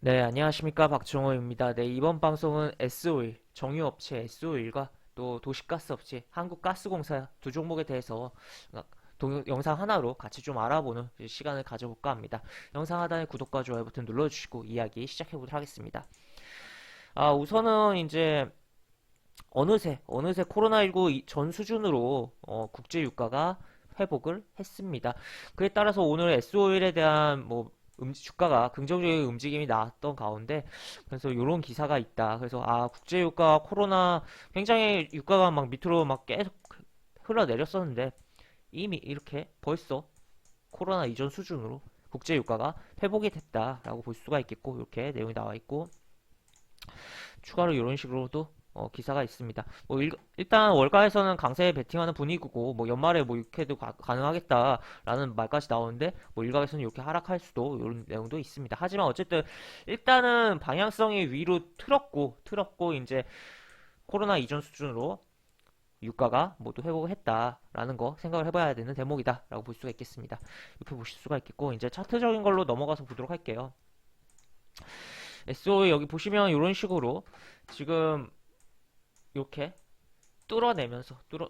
네, 안녕하십니까. 박정호입니다. 네, 이번 방송은 S-오일, 정유업체 S-오일과 또 도시가스업체 한국가스공사 두 종목에 대해서 영상 하나로 같이 좀 알아보는 시간을 가져볼까 합니다. 영상 하단에 구독과 좋아요 버튼 눌러주시고 이야기 시작해보도록 하겠습니다. 우선은 이제 어느새 코로나19 전 수준으로 국제 유가가 회복을 했습니다. 그에 따라서 오늘 S-오일에 대한 주가가 긍정적인 움직임이 나왔던 가운데 그래서 이런 기사가 있다. 그래서 국제 유가 코로나 굉장히 유가가 막 밑으로 막 계속 흘러내렸었는데 이미 이렇게 벌써 코로나 이전 수준으로 국제 유가가 회복이 됐다라고 볼 수가 있겠고 이렇게 내용이 나와 있고 추가로 이런 식으로도 기사가 있습니다. 일단 월가에서는 강세에 베팅하는 분위기고 연말에 육회도 가능하겠다라는 말까지 나오는데 일각에서는 이렇게 하락할 수도 이런 내용도 있습니다. 하지만 어쨌든 일단은 방향성이 위로 틀었고 이제 코로나 이전 수준으로 유가가 모두 회복을 했다라는 거 생각을 해봐야 되는 대목이다라고 볼 수가 있겠습니다. 이렇게 보실 수가 있겠고 이제 차트적인 걸로 넘어가서 보도록 할게요. SOE 여기 보시면 이런 식으로 지금 이렇게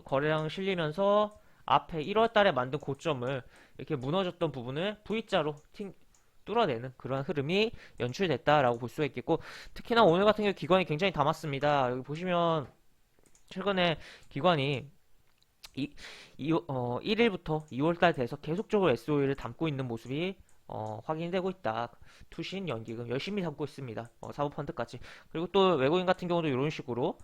거래량 실리면서 앞에 1월 달에 만든 고점을 이렇게 무너졌던 부분을 V자로 뚫어내는 그런 흐름이 연출됐다라고 볼 수가 있겠고 특히나 오늘 같은 경우 기관이 굉장히 담았습니다. 여기 보시면 최근에 기관이 1일부터 2월달 돼서 계속적으로 SOE를 담고 있는 모습이 확인되고 있다. 투신, 연기금 열심히 담고 있습니다. 사모펀드까지. 그리고 또 외국인 같은 경우도 이런 식으로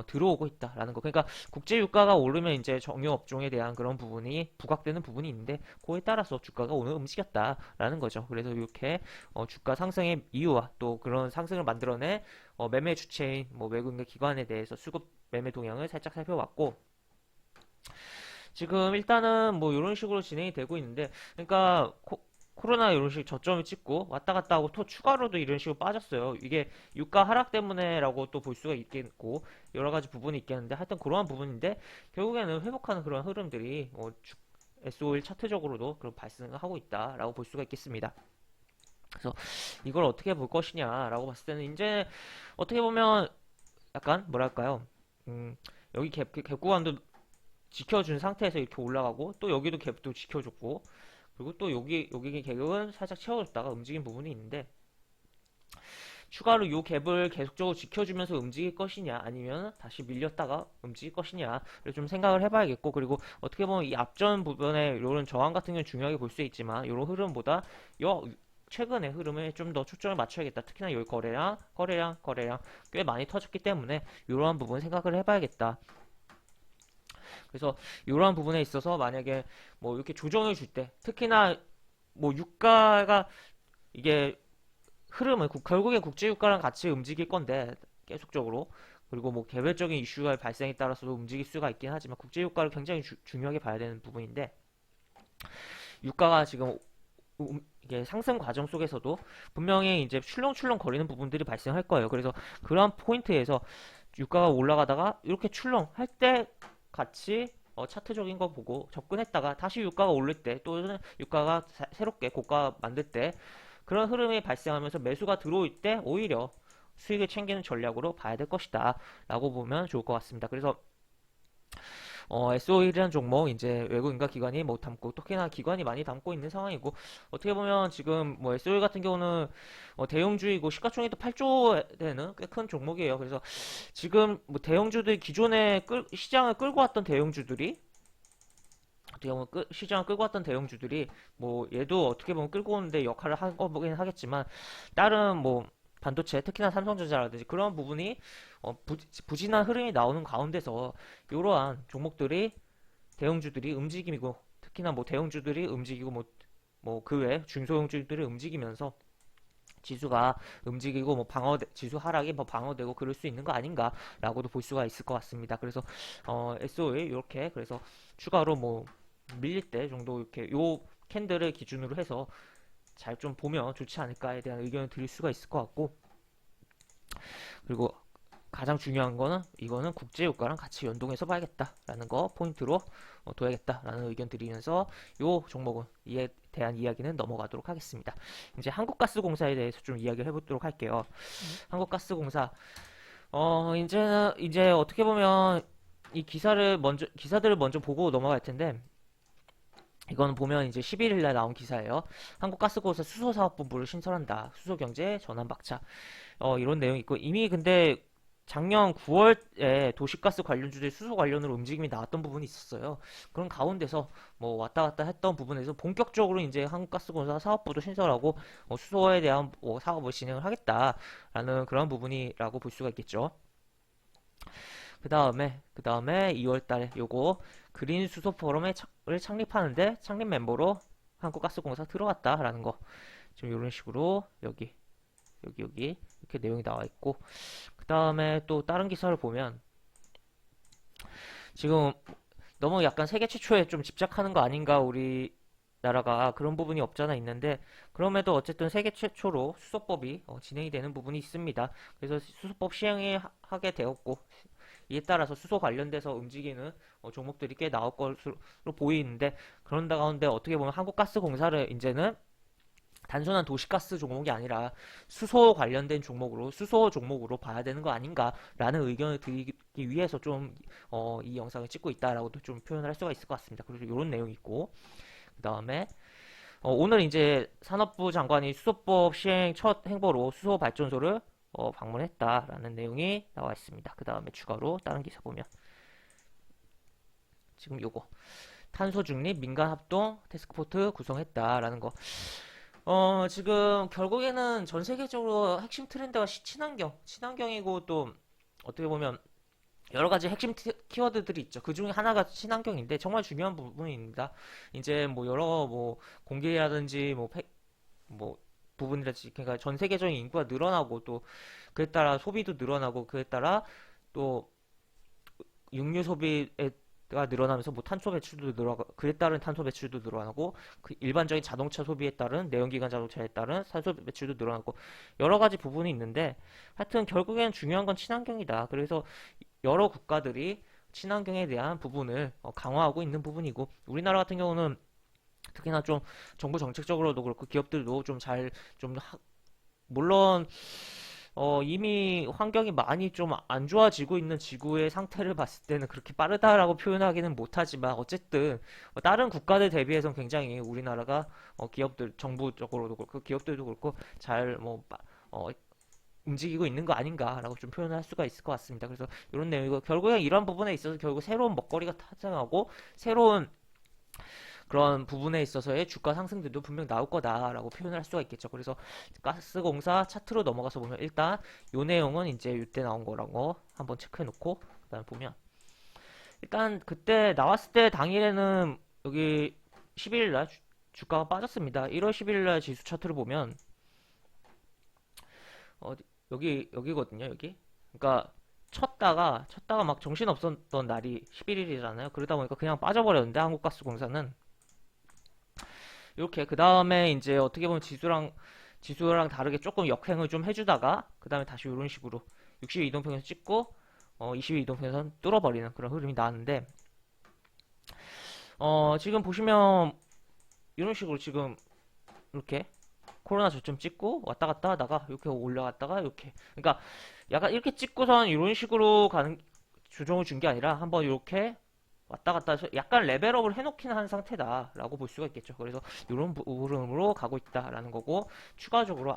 들어오고 있다라는 거. 그러니까 국제 유가가 오르면 이제 정유 업종에 대한 그런 부분이 부각되는 부분이 있는데 그에 따라서 주가가 오늘 움직였다라는 거죠. 그래서 이렇게 주가 상승의 이유와 또 그런 상승을 만들어낸 매매 주체인 외국인 기관에 대해서 수급 매매 동향을 살짝 살펴봤고 지금 일단은 이런 식으로 진행이 되고 있는데 그러니까 코로나 이런 식으로 저점을 찍고 왔다 갔다 하고 또 추가로도 이런 식으로 빠졌어요. 이게 유가 하락 때문에라고 또 볼 수가 있겠고 여러 가지 부분이 있겠는데 하여튼 그러한 부분인데 결국에는 회복하는 그런 흐름들이 SO일 차트적으로도 그런 발생을 하고 있다라고 볼 수가 있겠습니다. 그래서 이걸 어떻게 볼 것이냐라고 봤을 때는 이제 어떻게 보면 약간 뭐랄까요? 여기 갭 구간도 지켜준 상태에서 이렇게 올라가고 또 여기도 갭도 지켜줬고 그리고 또 여기 갭은 살짝 채워줬다가 움직인 부분이 있는데 추가로 이 갭을 계속적으로 지켜주면서 움직일 것이냐 아니면 다시 밀렸다가 움직일 것이냐를 좀 생각을 해봐야겠고 그리고 어떻게 보면 이 앞전 부분에 이런 저항 같은 경우는 중요하게 볼 수 있지만 이런 흐름보다 최근의 흐름에 좀 더 초점을 맞춰야겠다. 특히나 여기 거래량 꽤 많이 터졌기 때문에 이러한 부분 생각을 해봐야겠다. 그래서 이러한 부분에 있어서 만약에 이렇게 조정을 줄 때 특히나 유가가 이게 흐름은 결국에 국제 유가랑 같이 움직일 건데 계속적으로 그리고 개별적인 이슈가 발생에 따라서도 움직일 수가 있긴 하지만 국제 유가를 굉장히 중요하게 봐야 되는 부분인데 유가가 지금 이게 상승 과정 속에서도 분명히 이제 출렁출렁 거리는 부분들이 발생할 거예요. 그래서 그러한 포인트에서 유가가 올라가다가 이렇게 출렁할 때 같이 차트적인 거 보고 접근했다가 다시 유가가 오를 때 또는 유가가 새롭게 고가 만들 때 그런 흐름이 발생하면서 매수가 들어올 때 오히려 수익을 챙기는 전략으로 봐야 될 것이다 라고 보면 좋을 것 같습니다. 그래서 SOE라는 종목 이제 외국인과 기관이 담고 특히나 기관이 많이 담고 있는 상황이고 어떻게 보면 지금 SOE 같은 경우는 대형주이고 시가총액도 8조 되는 꽤 큰 종목이에요. 그래서 지금 대형주들 기존에 시장을 끌고 왔던 대형주들이 어떻게 보면 시장을 끌고 왔던 대형주들이 얘도 어떻게 보면 끌고 오는데 역할을 한 거긴 하겠지만 다른 반도체 특히나 삼성전자라든지 그런 부분이 부진한 흐름이 나오는 가운데서 이러한 종목들이 대형주들이 움직이고 특히나 대형주들이 움직이고 그 외 중소형주들이 움직이면서 지수가 움직이고 지수 하락이 방어되고 그럴 수 있는 거 아닌가라고도 볼 수가 있을 것 같습니다. 그래서 SOE 이렇게 그래서 추가로 밀릴 때 정도 이렇게 요 캔들을 기준으로 해서 잘 좀 보면 좋지 않을까에 대한 의견을 드릴 수가 있을 것 같고 그리고 가장 중요한 거는 이거는 국제유가랑 같이 연동해서 봐야겠다라는 거 포인트로 둬야겠다라는 의견 드리면서 요 종목은 이에 대한 이야기는 넘어가도록 하겠습니다. 이제 한국가스공사에 대해서 좀 이야기를 해보도록 할게요. 한국가스공사 이제 어떻게 보면 이 기사들을 먼저 보고 넘어갈 텐데, 이거는 보면 이제 11일 날 나온 기사예요. 한국가스공사 수소사업본부를 신설한다. 수소경제 전환박차. 이런 내용이 있고, 이미 근데 작년 9월에 도시가스 관련주들 수소 관련으로 움직임이 나왔던 부분이 있었어요. 그런 가운데서 뭐 왔다 갔다 했던 부분에서 본격적으로 이제 한국가스공사 사업부도 신설하고 수소에 대한 사업을 진행을 하겠다라는 그런 부분이라고 볼 수가 있겠죠. 그 다음에 2월 달에 요거 그린 수소 포럼을 창립하는데 창립 멤버로 한국가스공사 들어갔다라는 거. 지금 이런 식으로 여기 이렇게 내용이 나와 있고, 그 다음에 또 다른 기사를 보면 지금 너무 약간 세계 최초에 좀 집착하는 거 아닌가 우리나라가, 그런 부분이 없잖아 있는데, 그럼에도 어쨌든 세계 최초로 수소법이 진행이 되는 부분이 있습니다. 그래서 수소법 시행이 하게 되었고, 이에 따라서 수소 관련돼서 움직이는 종목들이 꽤 나올 것으로 보이는데, 그런 가운데 어떻게 보면 한국가스공사를 이제는 단순한 도시가스 종목이 아니라 수소 종목으로 봐야 되는 거 아닌가라는 의견을 드리기 위해서 좀 이 영상을 찍고 있다라고도 좀 표현을 할 수가 있을 것 같습니다. 그래서 이런 내용이 있고, 그 다음에 오늘 이제 산업부 장관이 수소법 시행 첫 행보로 수소 발전소를 방문했다라는 내용이 나와 있습니다. 그 다음에 추가로 다른 기사 보면 지금 요거 탄소 중립 민간 합동 태스크포트 구성했다라는 거. 지금 결국에는 전 세계적으로 핵심 트렌드가 친환경이고, 또 어떻게 보면 여러 가지 핵심 키워드들이 있죠. 그 중에 하나가 친환경인데 정말 중요한 부분입니다. 이제 뭐 여러 뭐 공기라든지 뭐 부분이라든지, 그러니까 전 세계적인 인구가 늘어나고, 또 그에 따라 소비도 늘어나고, 그에 따라 또 육류 소비가 늘어나면서 뭐 탄소 배출도 늘어나고, 그에 따른 탄소 배출도 늘어나고, 그 일반적인 자동차 소비에 따른 내연기관 자동차에 따른 탄소 배출도 늘어나고, 여러 가지 부분이 있는데, 하여튼 결국엔 중요한 건 친환경이다. 그래서 여러 국가들이 친환경에 대한 부분을 강화하고 있는 부분이고, 우리나라 같은 경우는 특히나 좀 정부 정책적으로도 그렇고 기업들도 물론 이미 환경이 많이 좀 안 좋아지고 있는 지구의 상태를 봤을 때는 그렇게 빠르다라고 표현하기는 못하지만, 어쨌든 다른 국가들 대비해서는 굉장히 우리나라가 정부적으로도 그렇고 기업들도 그렇고 잘 움직이고 있는 거 아닌가라고 좀 표현을 할 수가 있을 것 같습니다. 그래서 이런 내용이고, 결국엔 이런 부분에 있어서 결국 새로운 먹거리가 탄생하고 새로운 그런 부분에 있어서의 주가 상승들도 분명 나올 거다라고 표현을 할 수가 있겠죠. 그래서 가스공사 차트로 넘어가서 보면, 일단 요 내용은 이제 이때 나온 거라고 한번 체크해 놓고, 그다음에 보면 일단 그때 나왔을 때 당일에는 여기 11일 날 주가가 빠졌습니다. 1월 11일 날 지수 차트를 보면 여기거든요, 여기. 그러니까 쳤다가 막 정신 없었던 날이 11일이잖아요. 그러다 보니까 그냥 빠져버렸는데, 한국가스공사는 이렇게. 그 다음에 이제 어떻게 보면 지수랑 다르게 조금 역행을 좀 해주다가, 그 다음에 다시 이런 식으로 60일 이동평균선 찍고 20일 이동평균선 뚫어버리는 그런 흐름이 나왔는데, 지금 보시면 이런 식으로 지금 이렇게 코로나 저점 찍고 왔다 갔다 하다가 이렇게 올라갔다가 이렇게, 그러니까 약간 이렇게 찍고선 이런 식으로 가는 조정을 준 게 아니라 한번 이렇게 왔다 갔다 해서 약간 레벨업을 해놓긴 한 상태다라고 볼 수가 있겠죠. 그래서 이런 흐름으로 가고 있다라는 거고, 추가적으로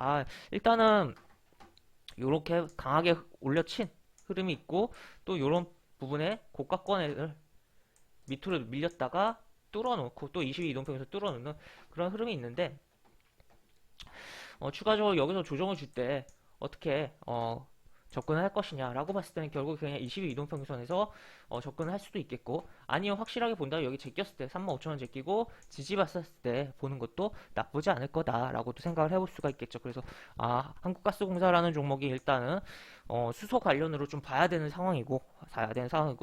일단은 이렇게 강하게 올려친 흐름이 있고, 또 이런 부분에 고가권을 밑으로 밀렸다가 뚫어놓고 또 22 이동평에서 뚫어놓는 그런 흐름이 있는데, 추가적으로 여기서 조정을 줄 때 어떻게 접근을 할 것이냐라고 봤을 때는 결국 그냥 22 이동평균선에서 접근을 할 수도 있겠고, 아니면 확실하게 본다면 여기 제꼈을 때 35,000원 제끼고 지지받았을 때 보는 것도 나쁘지 않을 거다라고도 생각을 해볼 수가 있겠죠. 그래서 한국가스공사라는 종목이 일단은 수소 관련으로 좀 봐야 되는 상황이고,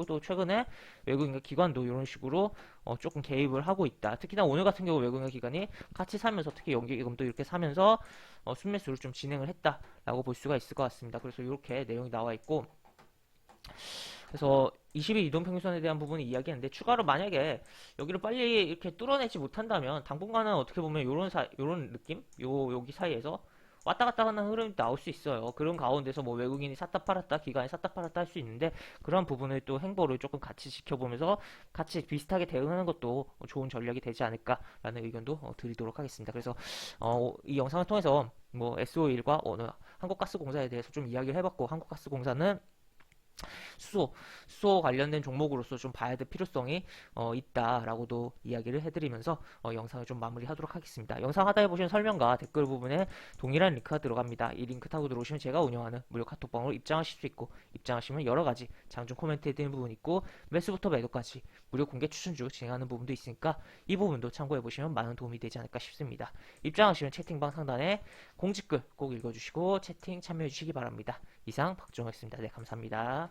또 최근에 외국인 기관도 이런 식으로 조금 개입을 하고 있다. 특히나 오늘 같은 경우 외국인 기관이 같이 사면서, 특히 연기금도 이렇게 사면서 순매수를 좀 진행을 했다라고 볼 수가 있을 것 같습니다. 그래서 이렇게 내용이 나와 있고, 그래서 20일 이동 평균선에 대한 부분을 이야기했는데 추가로 만약에 여기를 빨리 이렇게 뚫어내지 못한다면 당분간은 어떻게 보면 요런 느낌? 여기 사이에서 왔다 갔다 하는 흐름이 나올 수 있어요. 그런 가운데서 뭐 외국인이 샀다 팔았다, 기관이 샀다 팔았다 할 수 있는데 그런 부분을 또 행보를 조금 같이 지켜보면서 같이 비슷하게 대응하는 것도 좋은 전략이 되지 않을까라는 의견도 드리도록 하겠습니다. 그래서 이 영상을 통해서 뭐 SO1과 어느 한국가스공사에 대해서 좀 이야기를 해봤고 한국가스공사는 수소 관련된 종목으로서 좀 봐야 될 필요성이 있다라고도 이야기를 해드리면서 영상을 좀 마무리하도록 하겠습니다. 영상 하단에 보시는 설명과 댓글 부분에 동일한 링크가 들어갑니다. 이 링크 타고 들어오시면 제가 운영하는 무료 카톡방으로 입장하실 수 있고 입장하시면 여러 가지 장중 코멘트 해드리는 부분이 있고 매수부터 매도까지 무료 공개 추천주 진행하는 부분도 있으니까 이 부분도 참고해 보시면 많은 도움이 되지 않을까 싶습니다. 입장하시면 채팅방 상단에 공지글 꼭 읽어주시고 채팅 참여해 주시기 바랍니다. 이상 박종호였습니다. 네, 감사합니다.